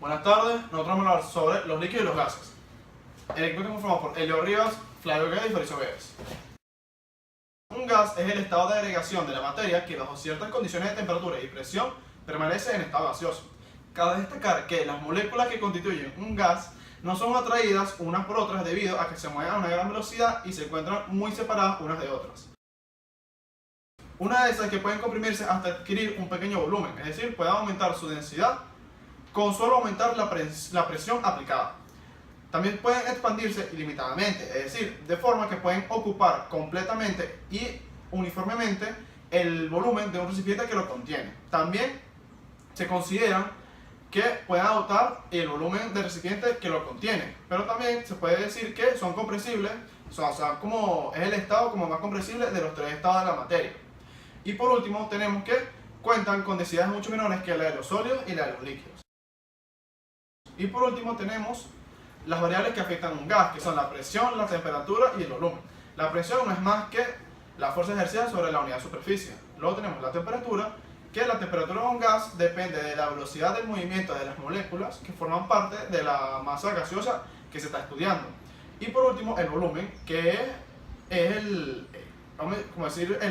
Buenas tardes, nosotros vamos a hablar sobre los líquidos y los gases. El equipo está conformado por Elio Rivas, Flavio Guedes y Fabricio Guedes. Un gas es el estado de agregación de la materia que bajo ciertas condiciones de temperatura y presión permanece en estado gaseoso. Cabe destacar que las moléculas que constituyen un gas no son atraídas unas por otras debido a que se mueven a una gran velocidad y se encuentran muy separadas unas de otras. Una de esas es que pueden comprimirse hasta adquirir un pequeño volumen, es decir, pueden aumentar su densidad con solo aumentar la presión aplicada. También pueden expandirse ilimitadamente, es decir, de forma que pueden ocupar completamente y uniformemente el volumen de un recipiente que lo contiene. También se consideran que pueden adoptar el volumen del recipiente que lo contiene, pero también se puede decir que son compresibles, o sea, como es el estado como más compresible de los tres estados de la materia. Y por último tenemos que cuentan con densidades mucho menores que la de los sólidos y la de los líquidos. Y por último tenemos las variables que afectan a un gas, que son la presión, la temperatura y el volumen. La presión no es más que la fuerza ejercida sobre la unidad de superficie. Luego tenemos la temperatura, que la temperatura de un gas depende de la velocidad del movimiento de las moléculas que forman parte de la masa gaseosa que se está estudiando. Y por último el volumen, que es el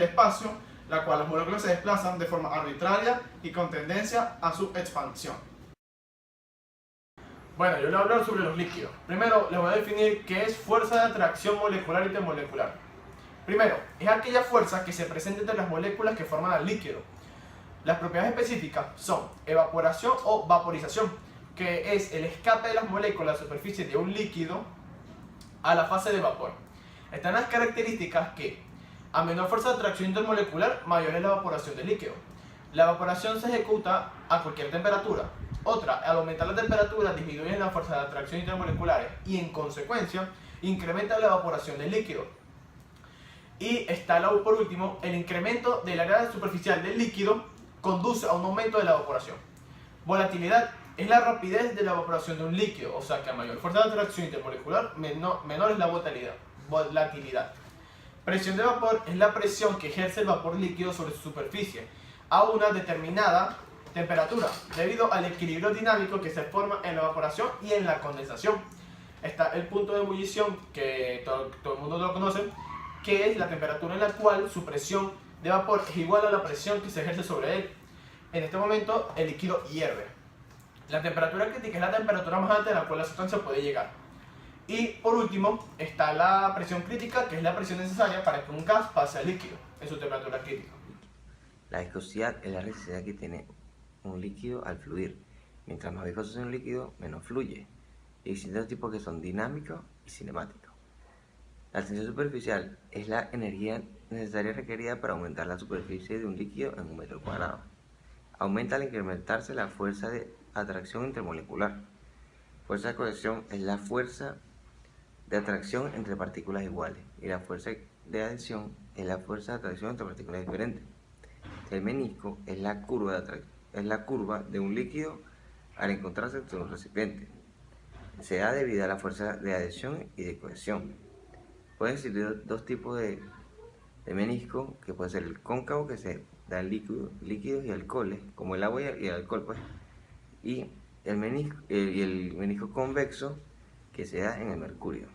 espacio en el cual las moléculas se desplazan de forma arbitraria y con tendencia a su expansión. Bueno, yo les voy a hablar sobre los líquidos. Primero, les voy a definir qué es fuerza de atracción molecular y intermolecular. Primero, es aquella fuerza que se presenta entre las moléculas que forman el líquido. Las propiedades específicas son evaporación o vaporización, que es el escape de las moléculas a la superficie de un líquido a la fase de vapor. Están las características que, a menor fuerza de atracción intermolecular, mayor es la evaporación del líquido. La evaporación se ejecuta a cualquier temperatura. Otra, al aumentar la temperatura disminuye la fuerza de atracción intermoleculares y en consecuencia incrementa la evaporación del líquido. Y está por último, el incremento del área superficial del líquido conduce a un aumento de la evaporación. Volatilidad es la rapidez de la evaporación de un líquido, o sea que a mayor fuerza de atracción intermolecular, menor es la volatilidad. Presión de vapor es la presión que ejerce el vapor líquido sobre su superficie a una determinada temperatura, debido al equilibrio dinámico que se forma en la evaporación y en la condensación. Está el punto de ebullición, que todo el mundo lo conoce, que es la temperatura en la cual su presión de vapor es igual a la presión que se ejerce sobre él. En este momento el líquido hierve. La temperatura crítica es la temperatura más alta a la cual la sustancia puede llegar. Y por último está la presión crítica, que es la presión necesaria para que un gas pase al líquido en su temperatura crítica. La viscosidad es la resistencia que tiene un líquido al fluir. Mientras más viscoso es un líquido, menos fluye. Y existen dos tipos que son dinámicos y cinemáticos. La tensión superficial es la energía necesaria requerida para aumentar la superficie de un líquido en un metro cuadrado. Aumenta al incrementarse la fuerza de atracción intermolecular. Fuerza de cohesión es la fuerza de atracción entre partículas iguales. Y la fuerza de adhesión es la fuerza de atracción entre partículas diferentes. El menisco es la curva de un líquido al encontrarse entre un recipiente. Se da debido a la fuerza de adhesión y de cohesión. Pueden existir dos tipos de menisco, que puede ser el cóncavo, que se da líquidos y alcoholes, como el agua y el alcohol, pues, y el menisco convexo, que se da en el mercurio.